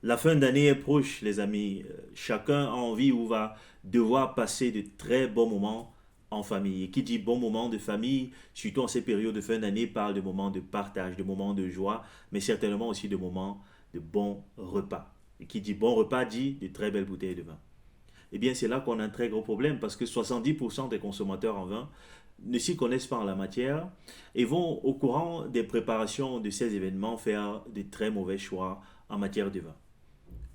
La fin d'année est proche, les amis. Chacun a envie ou va devoir passer de très bons moments en famille. Et qui dit bon moment de famille, surtout en ces périodes de fin d'année, parle de moments de partage, de moments de joie, mais certainement aussi de moments de bons repas. Et qui dit bon repas dit de très belles bouteilles de vin. Eh bien, c'est là qu'on a un très gros problème parce que 70% des consommateurs en vin ne s'y connaissent pas en la matière et vont, au courant des préparations de ces événements, faire de très mauvais choix en matière de vin.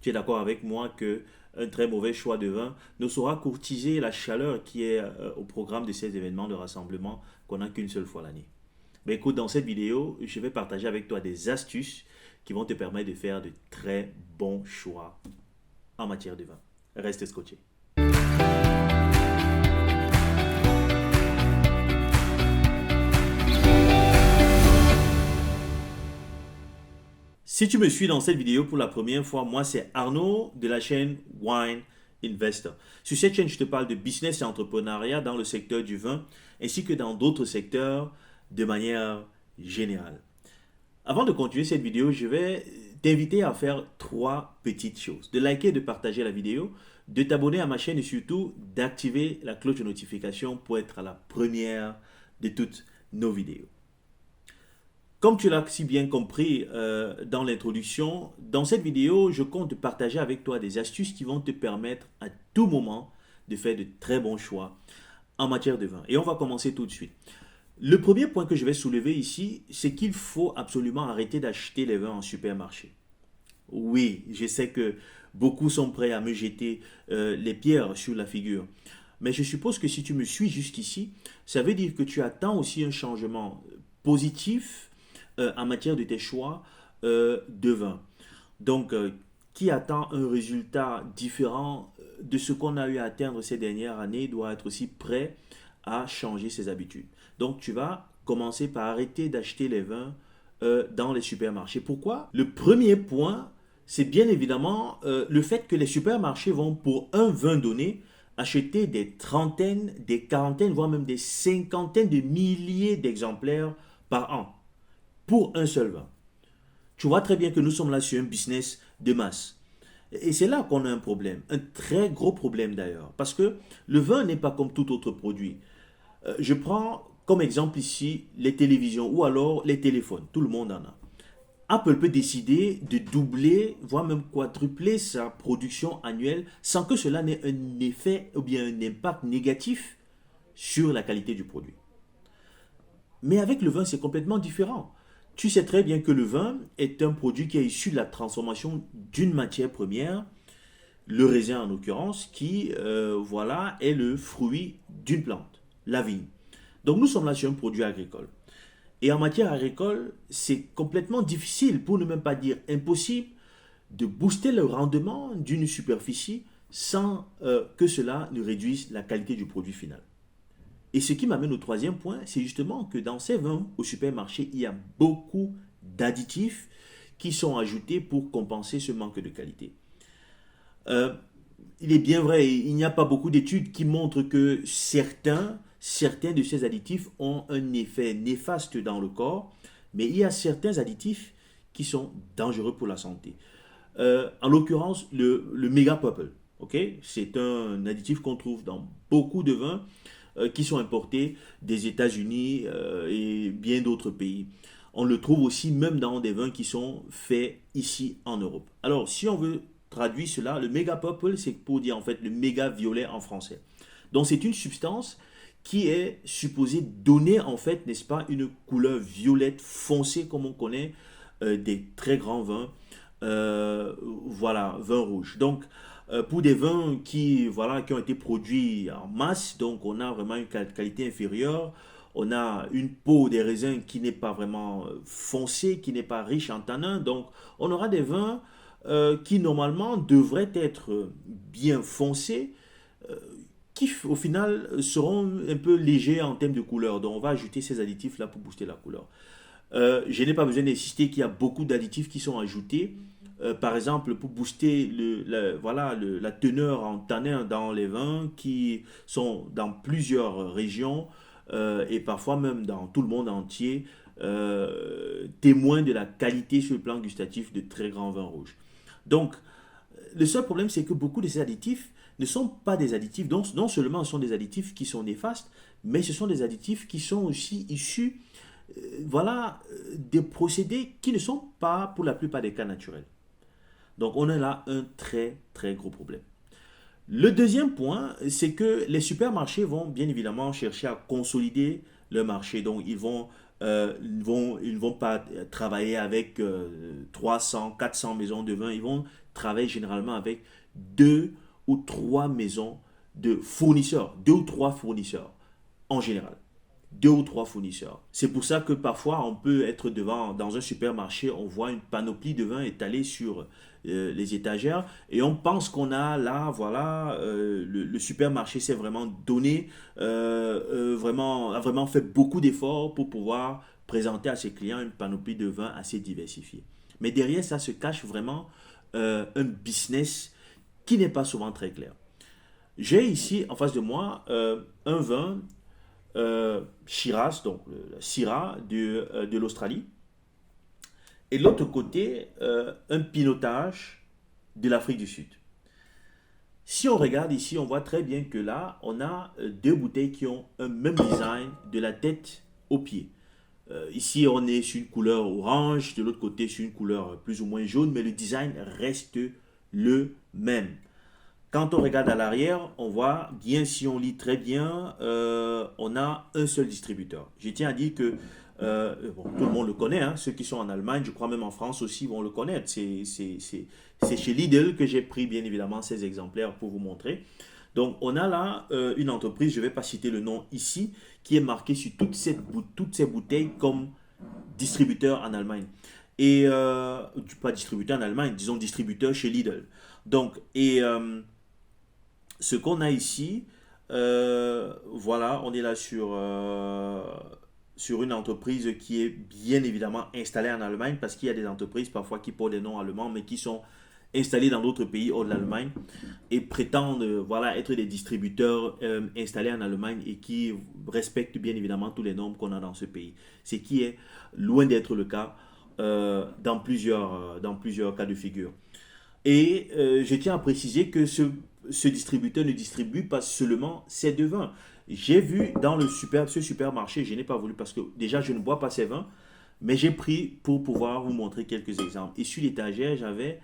Tu es d'accord avec moi que un très mauvais choix de vin ne saura courtiser la chaleur qui est au programme de ces événements de rassemblement qu'on n'a qu'une seule fois l'année. Mais écoute, dans cette vidéo, je vais partager avec toi des astuces qui vont te permettre de faire de très bons choix en matière de vin. Reste scotché. Si tu me suis dans cette vidéo pour la première fois, moi c'est Arnaud de la chaîne Wine Investor. Sur cette chaîne, je te parle de business et entrepreneuriat dans le secteur du vin ainsi que dans d'autres secteurs de manière générale. Avant de continuer cette vidéo, je vais t'inviter à faire trois petites choses. De liker et de partager la vidéo, de t'abonner à ma chaîne et surtout d'activer la cloche de notification pour être à la première de toutes nos vidéos. Comme tu l'as si bien compris dans l'introduction, dans cette vidéo, je compte partager avec toi des astuces qui vont te permettre à tout moment de faire de très bons choix en matière de vin. Et on va commencer tout de suite. Le premier point que je vais soulever ici, c'est qu'il faut absolument arrêter d'acheter les vins en supermarché. Oui, je sais que beaucoup sont prêts à me jeter les pierres sur la figure. Mais je suppose que si tu me suis jusqu'ici, ça veut dire que tu attends aussi un changement positif en matière de tes choix de vin. Donc, qui attend un résultat différent de ce qu'on a eu à atteindre ces dernières années doit être aussi prêt à changer ses habitudes. Donc, tu vas commencer par arrêter d'acheter les vins dans les supermarchés. Pourquoi? Le premier point, c'est bien évidemment le fait que les supermarchés vont, pour un vin donné, acheter des trentaines, des quarantaines, voire même des cinquantaines de milliers d'exemplaires par an pour un seul vin. Tu vois très bien que nous sommes là sur un business de masse. Et c'est là qu'on a un problème, un très gros problème d'ailleurs, parce que le vin n'est pas comme tout autre produit. Je prends comme exemple ici les télévisions ou alors les téléphones, tout le monde en a. Apple peut décider de doubler, voire même quadrupler sa production annuelle sans que cela n'ait un effet ou bien un impact négatif sur la qualité du produit. Mais avec le vin, c'est complètement différent. Tu sais très bien que le vin est un produit qui est issu de la transformation d'une matière première, le raisin en l'occurrence, qui voilà, est le fruit d'une plante, la vigne. Donc nous sommes là sur un produit agricole. Et en matière agricole, c'est complètement difficile, pour ne même pas dire impossible, de booster le rendement d'une superficie sans que cela ne réduise la qualité du produit final. Et ce qui m'amène au troisième point, c'est justement que dans ces vins au supermarché, il y a beaucoup d'additifs qui sont ajoutés pour compenser ce manque de qualité. Euh, il est bien vrai, il n'y a pas beaucoup d'études qui montrent que certains de ces additifs ont un effet néfaste dans le corps, mais il y a certains additifs qui sont dangereux pour la santé. En l'occurrence, le Mega Purple, ok, c'est un additif qu'on trouve dans beaucoup de vins qui sont importés des États-Unis et bien d'autres pays. On le trouve aussi même dans des vins qui sont faits ici en Europe. Alors, si on veut traduire cela, le méga purple, c'est pour dire en fait le méga violet en français. Donc, c'est une substance qui est supposée donner en fait, n'est-ce pas, une couleur violette foncée comme on connaît des très grands vins, voilà, vins rouges. Donc, pour des vins qui, voilà, qui ont été produits en masse, donc on a vraiment une qualité inférieure. On a une peau des raisins qui n'est pas vraiment foncée, qui n'est pas riche en tanins. Donc, on aura des vins qui, normalement, devraient être bien foncés, euh, qui, au final, seront un peu légers en termes de couleur. Donc, on va ajouter ces additifs-là pour booster la couleur. Je n'ai pas besoin d'insister qu'il y a beaucoup d'additifs qui sont ajoutés. Par exemple, pour booster voilà, la teneur en tanin dans les vins qui sont dans plusieurs régions et parfois même dans tout le monde entier, témoins de la qualité sur le plan gustatif de très grands vins rouges. Donc, le seul problème, c'est que beaucoup de ces additifs ne sont pas des additifs. Donc, non seulement ce sont des additifs qui sont néfastes, mais ce sont des additifs qui sont aussi issus des procédés qui ne sont pas, pour la plupart des cas, naturels. Donc, on a là un très, très gros problème. Le deuxième point, c'est que les supermarchés vont bien évidemment chercher à consolider le marché. Donc, ils vont pas travailler avec 300, 400 maisons de vin. Ils vont travailler généralement avec deux ou trois maisons de fournisseurs, deux ou trois fournisseurs en général, deux ou trois fournisseurs. C'est pour ça que parfois on peut être devant dans un supermarché, on voit une panoplie de vins étalée sur les étagères et on pense qu'on a là, le supermarché s'est vraiment donné, a vraiment fait beaucoup d'efforts pour pouvoir présenter à ses clients une panoplie de vins assez diversifiée. Mais derrière ça se cache vraiment un business qui n'est pas souvent très clair. J'ai ici en face de moi un vin Shiraz, donc la Syrah de l'Australie, et de l'autre côté, un pilotage de l'Afrique du Sud. Si on regarde ici, on voit très bien que là, on a deux bouteilles qui ont un même design de la tête aux pieds. Ici, on est sur une couleur orange, de l'autre côté, sur une couleur plus ou moins jaune, mais le design reste le même. Quand on regarde à l'arrière, on voit bien, si on lit très bien, on a un seul distributeur. Je tiens à dire que tout le monde le connaît, hein, ceux qui sont en Allemagne, je crois même en France aussi vont le connaître. C'est chez Lidl que j'ai pris bien évidemment ces exemplaires pour vous montrer. Donc on a là une entreprise, je ne vais pas citer le nom ici, qui est marquée sur toutes ces bouteilles comme distributeur en Allemagne. Et pas distributeur en Allemagne, disons distributeur chez Lidl. Donc, ce qu'on a ici, on est là sur une entreprise qui est bien évidemment installée en Allemagne parce qu'il y a des entreprises parfois qui portent des noms allemands mais qui sont installées dans d'autres pays hors de l'Allemagne et prétendent être des distributeurs installés en Allemagne et qui respectent bien évidemment tous les normes qu'on a dans ce pays. Ce qui est loin d'être le cas dans plusieurs cas de figure. Et je tiens à préciser que ce distributeur ne distribue pas seulement ces deux vins. J'ai vu dans ce supermarché, je n'ai pas voulu parce que déjà je ne bois pas ces vins, mais j'ai pris pour pouvoir vous montrer quelques exemples. Et sur l'étagère, j'avais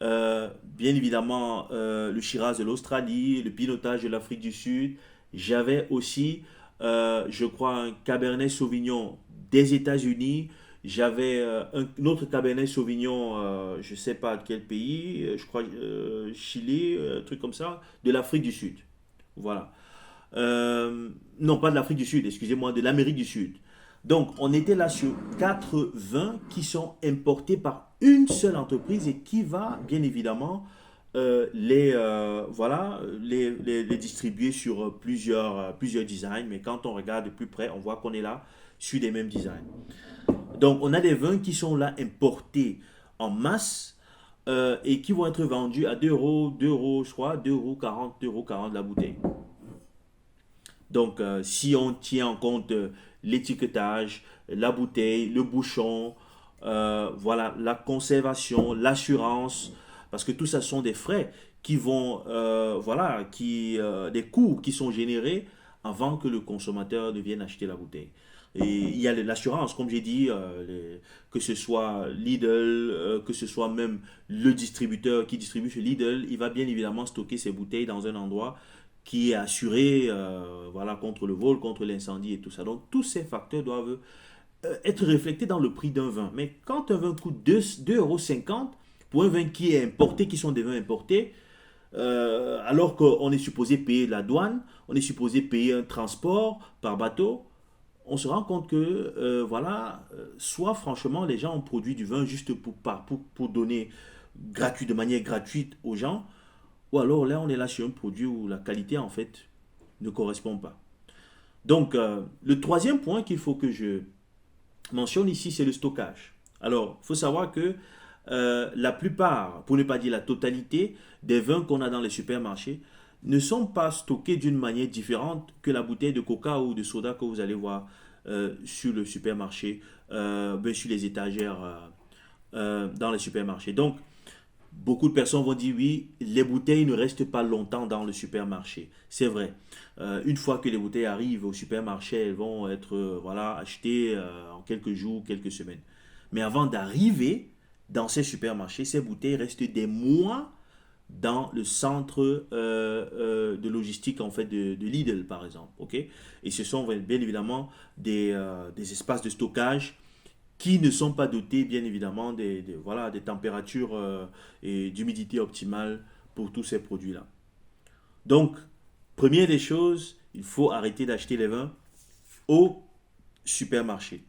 bien évidemment le Shiraz de l'Australie, le Pinotage de l'Afrique du Sud. J'avais aussi, je crois, un Cabernet Sauvignon des États-Unis. J'avais un autre Cabernet Sauvignon, je ne sais pas de quel pays, je crois Chili, un truc comme ça, de l'Afrique du Sud. Voilà. Non, pas de l'Afrique du Sud, excusez-moi, de l'Amérique du Sud. Donc, on était là sur quatre vins qui sont importés par une seule entreprise et qui va, bien évidemment, les distribuer sur plusieurs designs. Mais quand on regarde de plus près, on voit qu'on est là sur les mêmes designs. Donc, on a des vins qui sont là importés en masse et qui vont être vendus à 2 euros, 2 euros, je crois, 2 euros 40 la bouteille. Donc, si on tient en compte l'étiquetage, la bouteille, le bouchon, la conservation, l'assurance, parce que tout ça sont des frais qui vont, des coûts qui sont générés avant que le consommateur ne vienne acheter la bouteille. Et il y a l'assurance, comme j'ai dit, que ce soit Lidl, que ce soit même le distributeur qui distribue chez Lidl, il va bien évidemment stocker ses bouteilles dans un endroit qui est assuré contre le vol, contre l'incendie et tout ça. Donc tous ces facteurs doivent être reflétés dans le prix d'un vin. Mais quand un vin coûte 2,50 € pour un vin qui est importé, qui sont des vins importés, alors qu'on est supposé payer la douane, on est supposé payer un transport par bateau, on se rend compte que, soit franchement, les gens ont produit du vin juste pour donner de manière gratuite aux gens, ou alors là, on est là sur un produit où la qualité, en fait, ne correspond pas. Donc, le troisième point qu'il faut que je mentionne ici, c'est le stockage. Alors, il faut savoir que la plupart, pour ne pas dire la totalité, des vins qu'on a dans les supermarchés ne sont pas stockés d'une manière différente que la bouteille de coca ou de soda que vous allez voir sur le supermarché, sur les étagères dans les supermarchés. Donc, Beaucoup de personnes vont dire oui, les bouteilles ne restent pas longtemps dans le supermarché. C'est vrai. Une fois que les bouteilles arrivent au supermarché, elles vont être voilà, achetées en quelques jours, quelques semaines. Mais avant d'arriver dans ces supermarchés, ces bouteilles restent des mois dans le centre de logistique en fait de Lidl par exemple. Ok. Et ce sont bien évidemment des espaces de stockage qui ne sont pas dotés bien évidemment voilà, des températures et d'humidité optimale pour tous ces produits-là. Donc, première des choses, il faut arrêter d'acheter les vins au supermarché.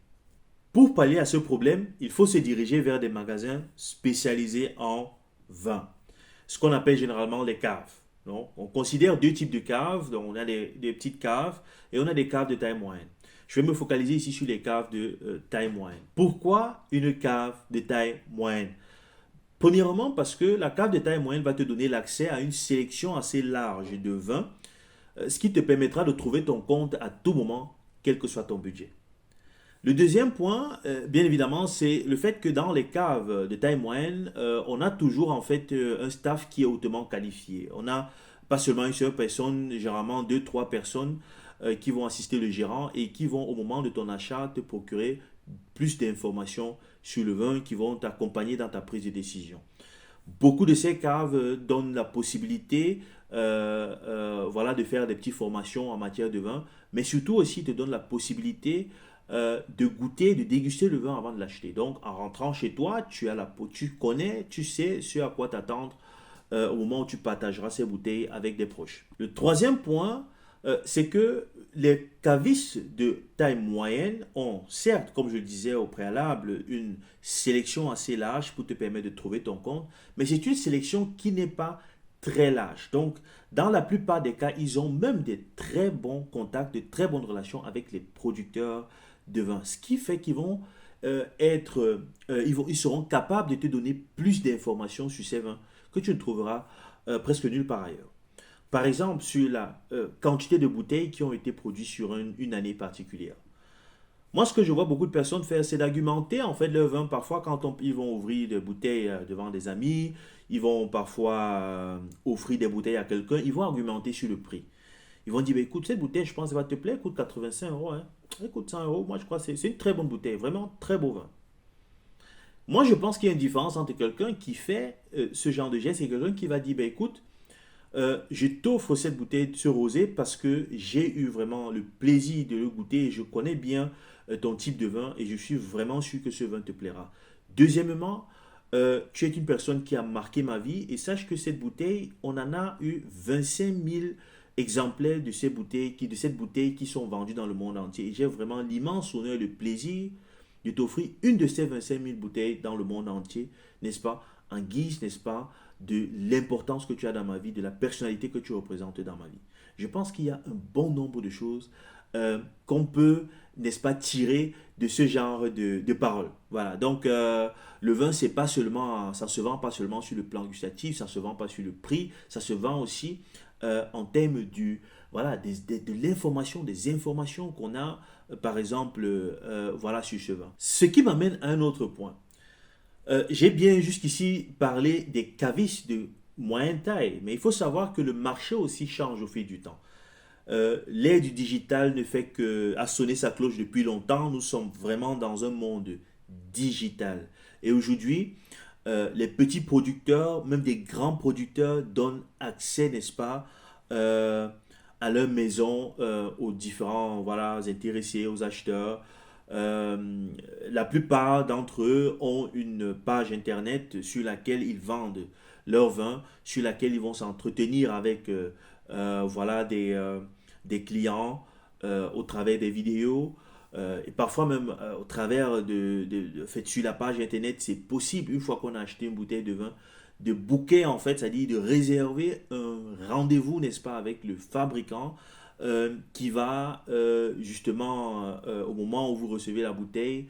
Pour pallier à ce problème, il faut se diriger vers des magasins spécialisés en vin, ce qu'on appelle généralement les caves. Donc, on considère deux types de caves. Donc, on a des petites caves et on a des caves de taille moyenne. Je vais me focaliser ici sur les caves de taille moyenne. Pourquoi une cave de taille moyenne? Premièrement, parce que la cave de taille moyenne va te donner l'accès à une sélection assez large de vins, ce qui te permettra de trouver ton compte à tout moment, quel que soit ton budget. Le deuxième point, bien évidemment, c'est le fait que dans les caves de taille moyenne, on a toujours en fait un staff qui est hautement qualifié. On a pas seulement une seule personne, généralement deux, trois personnes qui vont assister le gérant et qui vont au moment de ton achat te procurer plus d'informations sur le vin, qui vont t'accompagner dans ta prise de décision. Beaucoup de ces caves donnent la possibilité voilà, de faire des petites formations en matière de vin, mais surtout aussi te donnent la possibilité de goûter, de déguster le vin avant de l'acheter. Donc, en rentrant chez toi, tu connais, tu sais ce à quoi t'attendre au moment où tu partageras ces bouteilles avec des proches. Le troisième point, c'est que les cavistes de taille moyenne ont, certes, comme je le disais au préalable, une sélection assez large pour te permettre de trouver ton compte, mais c'est une sélection qui n'est pas très large. Donc, dans la plupart des cas, ils ont même des très bons contacts, de très bonnes relations avec les producteurs de vin, ce qui fait qu'ils vont ils seront capables de te donner plus d'informations sur ces vins que tu ne trouveras presque nulle part ailleurs. Par exemple, sur la quantité de bouteilles qui ont été produites sur une année particulière. Moi, ce que je vois beaucoup de personnes faire, c'est d'argumenter en fait le vin. Parfois, ils vont ouvrir des bouteilles devant des amis, ils vont parfois offrir des bouteilles à quelqu'un, ils vont argumenter sur le prix. Ils vont dire, bah, écoute, cette bouteille, je pense qu'elle va te plaire, elle coûte 85 euros. Hein. Elle coûte 100 euros, moi je crois que c'est une très bonne bouteille, vraiment très beau vin. Moi, je pense qu'il y a une différence entre quelqu'un qui fait ce genre de geste et quelqu'un qui va dire, bah, écoute, je t'offre cette bouteille, ce rosé, parce que j'ai eu vraiment le plaisir de le goûter et je connais bien ton type de vin et je suis vraiment sûr que ce vin te plaira. Deuxièmement, tu es une personne qui a marqué ma vie et sache que cette bouteille, on en a eu 25 000 exemplaires de cette bouteille qui sont vendus dans le monde entier. Et j'ai vraiment l'immense honneur et le plaisir de t'offrir une de ces 25 000 bouteilles dans le monde entier, n'est-ce pas? En guise, n'est-ce pas, de l'importance que tu as dans ma vie, de la personnalité que tu représentes dans ma vie. Je pense qu'il y a un bon nombre de choses qu'on peut, n'est-ce pas, tirer de ce genre de paroles. Voilà, donc le vin, c'est pas seulement, ça se vend pas seulement sur le plan gustatif, ça se vend pas sur le prix, ça se vend aussi en termes voilà, de l'information, des informations qu'on a, par exemple, voilà, sur ce vin. Ce qui m'amène à un autre point. J'ai bien jusqu'ici parlé des cavistes de moyenne taille, mais il faut savoir que le marché aussi change au fil du temps. L'ère du digital ne fait que à sonner sa cloche depuis longtemps. Nous sommes vraiment dans un monde digital. Et aujourd'hui, les petits producteurs, même des grands producteurs, donnent accès, n'est-ce pas, à leur maison, aux différents voilà, intéressés, aux acheteurs. La plupart d'entre eux ont une page internet sur laquelle ils vendent leur vin, sur laquelle ils vont s'entretenir avec voilà, des clients au travers des vidéos. Et parfois même au travers fait, sur la page internet, c'est possible, une fois qu'on a acheté une bouteille de vin, de booker en fait, c'est-à-dire de réserver un rendez-vous, n'est-ce pas, avec le fabricant qui va justement, au moment où vous recevez la bouteille,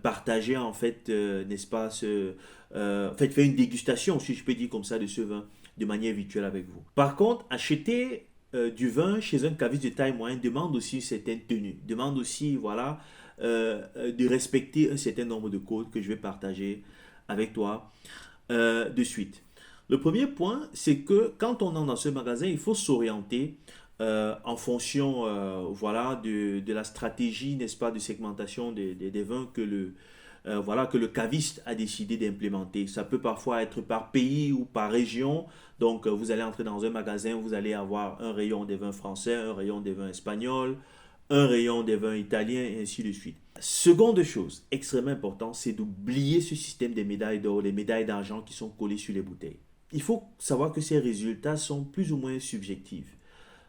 partager en fait, n'est-ce pas, en fait, faire une dégustation, si je peux dire comme ça, de ce vin de manière virtuelle avec vous. Par contre, acheter du vin chez un caviste de taille moyenne demande aussi une certaine tenue, demande aussi, voilà, de respecter un certain nombre de codes que je vais partager avec toi de suite. Le premier point, c'est que quand on est dans ce magasin, il faut s'orienter en fonction voilà, de la stratégie, n'est-ce pas, de segmentation des vins voilà, que le caviste a décidé d'implémenter. Ça peut parfois être par pays ou par région. Donc, vous allez entrer dans un magasin, vous allez avoir un rayon des vins français, un rayon des vins espagnols, un rayon des vins italiens, et ainsi de suite. Seconde chose extrêmement importante, c'est d'oublier ce système des médailles d'or, les médailles d'argent qui sont collées sur les bouteilles. Il faut savoir que ces résultats sont plus ou moins subjectifs.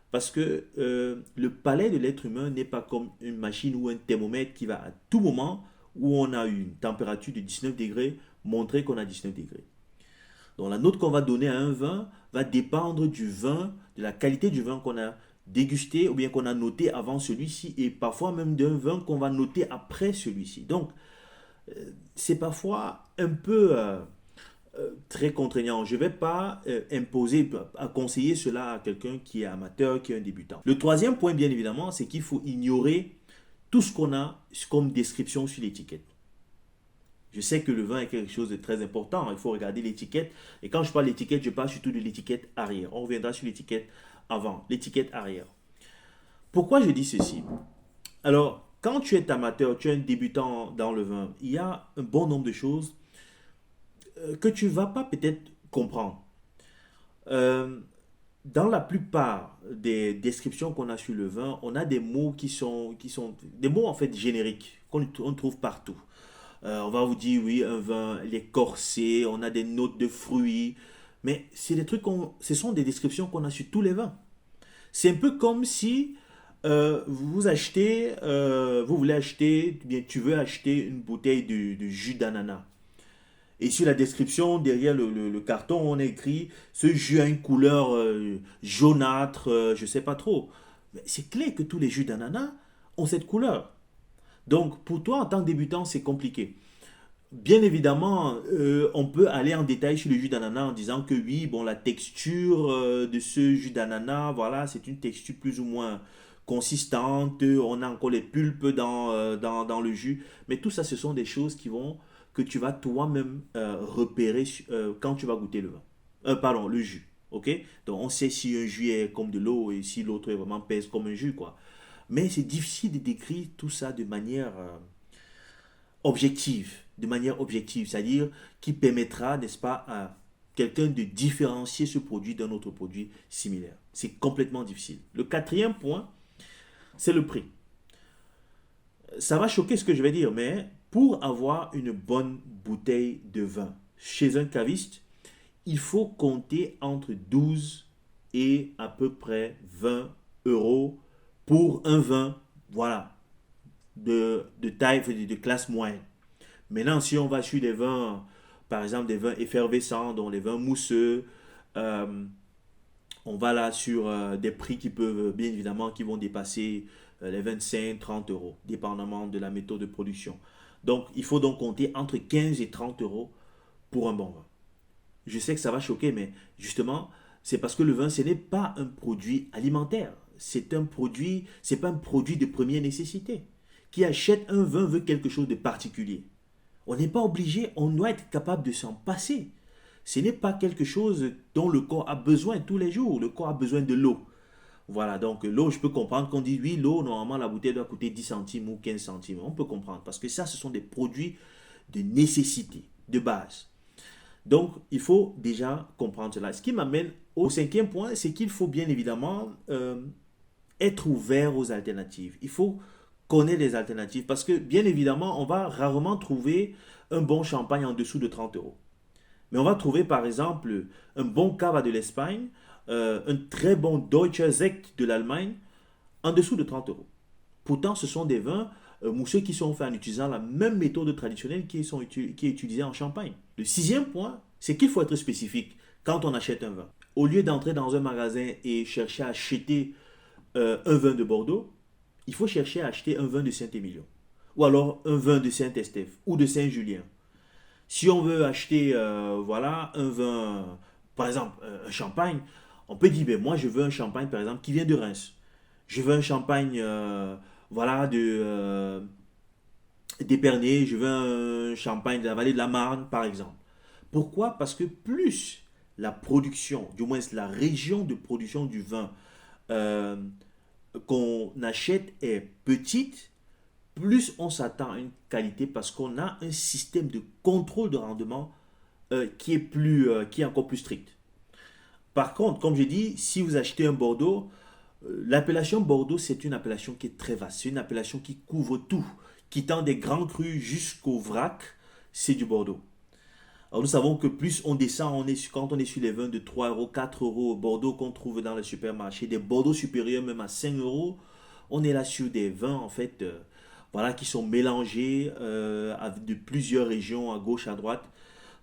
Parce que le palais de l'être humain n'est pas comme une machine ou un thermomètre qui va à tout moment où on a une température de 19 degrés montrer qu'on a 19 degrés. Donc la note qu'on va donner à un vin va dépendre du vin, de la qualité du vin qu'on a dégusté ou bien qu'on a noté avant celui-ci et parfois même d'un vin qu'on va noter après celui-ci. Donc c'est parfois un peu très contraignant. Je ne vais pas imposer, à conseiller cela à quelqu'un qui est amateur, qui est un débutant. Le troisième point, bien évidemment, c'est qu'il faut ignorer tout ce qu'on a comme description sur l'étiquette. Je sais que le vin est quelque chose de très important. Il faut regarder l'étiquette. Et quand je parle d'étiquette, je parle surtout de l'étiquette arrière. On reviendra sur l'étiquette avant, l'étiquette arrière. Pourquoi je dis ceci? Alors, quand tu es amateur, tu es un débutant dans le vin, il y a un bon nombre de choses que tu ne vas pas peut-être comprendre. Euh, dans la plupart des descriptions qu'on a sur le vin, on a des mots qui sont des mots en fait génériques qu'on trouve partout. On va vous dire, oui, un vin, il est corsé, on a des notes de fruits, mais c'est des trucs ce sont des descriptions qu'on a sur tous les vins. C'est un peu comme si vous voulez acheter, bien tu veux acheter une bouteille de jus d'ananas. Et sur la description, derrière le carton, on a écrit ce jus a une couleur jaunâtre, je ne sais pas trop. Mais c'est clair que tous les jus d'ananas ont cette couleur. Donc pour toi, en tant que débutant, c'est compliqué. Bien évidemment, on peut aller en détail sur le jus d'ananas en disant que oui, bon, la texture de ce jus d'ananas, voilà, c'est une texture plus ou moins consistante. On a encore les pulpes dans le jus. Mais tout ça, ce sont des choses que tu vas toi-même repérer quand tu vas goûter le vin. Pardon, le jus. Ok? Donc, on sait si un jus est comme de l'eau et si l'autre est vraiment pèse comme un jus, quoi. Mais c'est difficile de décrire tout ça de manière objective, c'est-à-dire qui permettra, n'est-ce pas, à quelqu'un de différencier ce produit d'un autre produit similaire. C'est complètement difficile. Le quatrième point, c'est le prix. Ça va choquer ce que je vais dire, mais pour avoir une bonne bouteille de vin chez un caviste, il faut compter entre 12 et à peu près 20 euros pour un vin, voilà, de taille, de classe moyenne. Maintenant, si on va sur des vins, par exemple des vins effervescents, dont les vins mousseux, euh, on va là sur des prix qui peuvent, bien évidemment, qui vont dépasser les 25-30 euros, dépendamment de la méthode de production. Donc, il faut donc compter entre 15 et 30 euros pour un bon vin. Je sais que ça va choquer, mais justement, c'est parce que le vin, ce n'est pas un produit alimentaire. C'est pas un produit de première nécessité. Qui achète un vin veut quelque chose de particulier. On n'est pas obligé, on doit être capable de s'en passer. Ce n'est pas quelque chose dont le corps a besoin tous les jours. Le corps a besoin de l'eau. Voilà, donc l'eau, je peux comprendre qu'on dit oui, l'eau, normalement, la bouteille doit coûter 10 centimes ou 15 centimes. On peut comprendre parce que ça, ce sont des produits de nécessité, de base. Donc, il faut déjà comprendre cela. Ce qui m'amène au cinquième point, c'est qu'il faut bien évidemment être ouvert aux alternatives. Il faut connaître les alternatives parce que, bien évidemment, on va rarement trouver un bon champagne en dessous de 30 euros. Mais on va trouver, par exemple, un bon cava de l'Espagne, un très bon Deutscher Sekt de l'Allemagne, en dessous de 30 euros. Pourtant, ce sont des vins mousseux qui sont faits en utilisant la même méthode traditionnelle qui est utilisée en Champagne. Le sixième point, c'est qu'il faut être spécifique quand on achète un vin. Au lieu d'entrer dans un magasin et chercher à acheter un vin de Bordeaux, il faut chercher à acheter un vin de Saint-Émilion. Ou alors un vin de Saint-Estèphe ou de Saint-Julien. Si on veut acheter voilà, un vin, par exemple un champagne, on peut dire, ben, moi je veux un champagne par exemple qui vient de Reims. Je veux un champagne voilà, d'Épernay, je veux un champagne de la vallée de la Marne par exemple. Pourquoi? Parce que plus la production, du moins la région de production du vin euh, qu'on achète est petite, plus on s'attend à une qualité parce qu'on a un système de contrôle de rendement qui est encore plus strict. Par contre, comme je dis, si vous achetez un Bordeaux, l'appellation Bordeaux, c'est une appellation qui est très vaste. C'est une appellation qui couvre tout, qui tend des grands crus jusqu'au vrac, c'est du Bordeaux. Alors nous savons que plus on descend, quand on est sur les vins de 3 euros, 4 euros au Bordeaux qu'on trouve dans les supermarchés, des Bordeaux supérieurs même à 5 euros, on est là sur des vins en fait voilà, qui sont mélangés de plusieurs régions à gauche, à droite.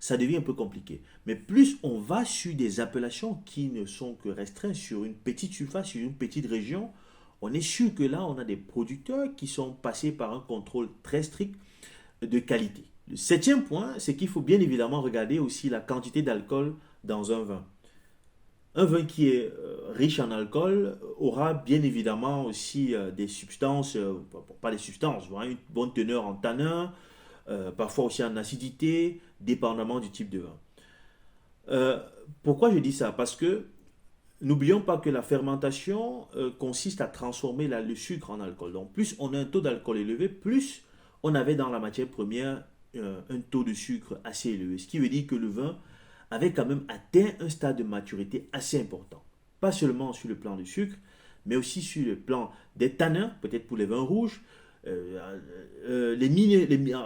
Ça devient un peu compliqué. Mais plus on va sur des appellations qui ne sont que restreintes sur une petite surface, sur une petite région, on est sûr que là, on a des producteurs qui sont passés par un contrôle très strict de qualité. Le septième point, c'est qu'il faut bien évidemment regarder aussi la quantité d'alcool dans un vin. Un vin qui est riche en alcool aura bien évidemment aussi des substances, pas des substances, une bonne teneur en tanin, parfois aussi en acidité, dépendamment du type de vin. Euh, Pourquoi je dis ça? Parce que n'oublions pas que la fermentation consiste à transformer le sucre en alcool. Donc plus on a un taux d'alcool élevé, plus on avait dans la matière première un taux de sucre assez élevé. Ce qui veut dire que le vin avait quand même atteint un stade de maturité assez important. Pas seulement sur le plan du sucre, mais aussi sur le plan des tanins, peut-être pour les vins rouges, en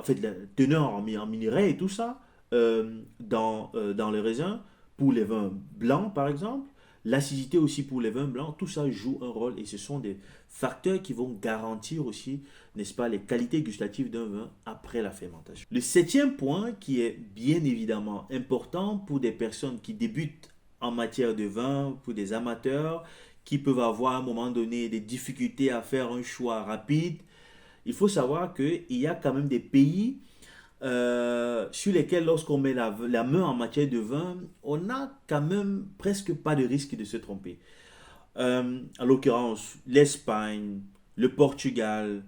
fait, la teneur en minerais et tout ça, dans les raisins, pour les vins blancs par exemple, l'acidité aussi pour les vins blancs, tout ça joue un rôle et ce sont des facteurs qui vont garantir aussi, n'est-ce pas, les qualités gustatives d'un vin après la fermentation. Le septième point qui est bien évidemment important pour des personnes qui débutent en matière de vin, pour des amateurs qui peuvent avoir à un moment donné des difficultés à faire un choix rapide, il faut savoir qu'il y a quand même des pays sur lesquels lorsqu'on met la main en matière de vin, on n'a quand même presque pas de risque de se tromper. En l'occurrence, l'Espagne, le Portugal,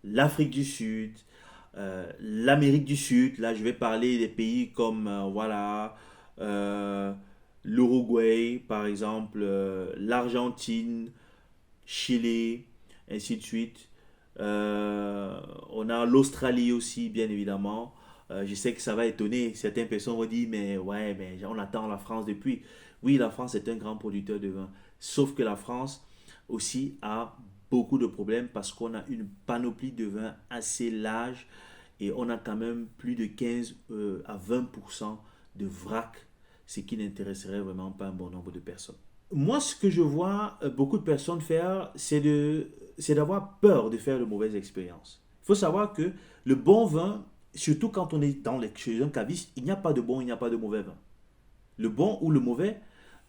l'Afrique du Sud, l'Amérique du Sud. Là, je vais parler des pays comme voilà, euh, l'Uruguay, par exemple, l'Argentine, Chili, ainsi de suite. On a l'Australie aussi, bien évidemment. Je sais que ça va étonner. Certaines personnes vont dire, mais ouais, mais on attend la France depuis. Oui, la France est un grand producteur de vin. Sauf que la France aussi a beaucoup de problèmes parce qu'on a une panoplie de vins assez large et on a quand même plus de 15 à 20% de vrac, ce qui n'intéresserait vraiment pas un bon nombre de personnes. Moi, ce que je vois beaucoup de personnes faire, c'est d'avoir peur de faire de mauvaises expériences. Il faut savoir que le bon vin, surtout quand on est chez un caviste, il n'y a pas de bon, il n'y a pas de mauvais vin. Le bon ou le mauvais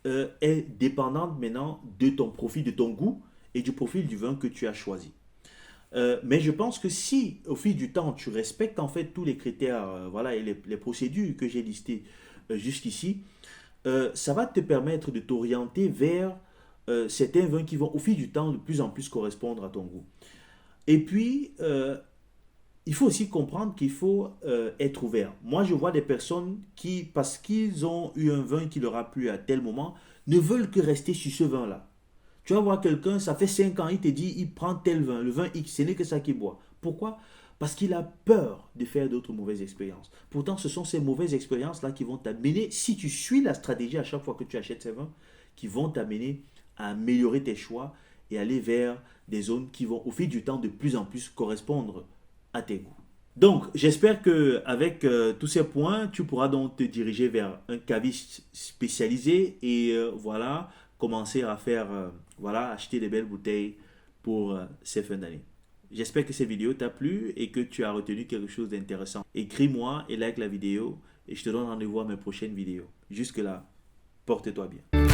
est dépendant maintenant de ton profil, de ton goût et du profil du vin que tu as choisi. Mais je pense que si, au fil du temps, tu respectes en fait tous les critères voilà, et les procédures que j'ai listées jusqu'ici, ça va te permettre de t'orienter vers certains vins qui vont au fil du temps de plus en plus correspondre à ton goût. Et puis, il faut aussi comprendre qu'il faut être ouvert. Moi, je vois des personnes qui, parce qu'ils ont eu un vin qui leur a plu à tel moment, ne veulent que rester sur ce vin-là. Tu vas voir quelqu'un, ça fait 5 ans, il te dit, il prend tel vin, le vin X, ce n'est que ça qu'il boit. Pourquoi? Parce qu'il a peur de faire d'autres mauvaises expériences. Pourtant, ce sont ces mauvaises expériences-là qui vont t'amener, si tu suis la stratégie à chaque fois que tu achètes ces vins, qui vont t'amener à améliorer tes choix et aller vers des zones qui vont, au fil du temps, de plus en plus correspondre à tes goûts. Donc, j'espère que avec tous ces points, tu pourras donc te diriger vers un caviste spécialisé et voilà, commencer à faire, voilà, acheter des belles bouteilles pour ces fins d'année. J'espère que cette vidéo t'a plu et que tu as retenu quelque chose d'intéressant. Écris-moi et like la vidéo et je te donne rendez-vous à mes prochaines vidéos. Jusque-là, porte-toi bien.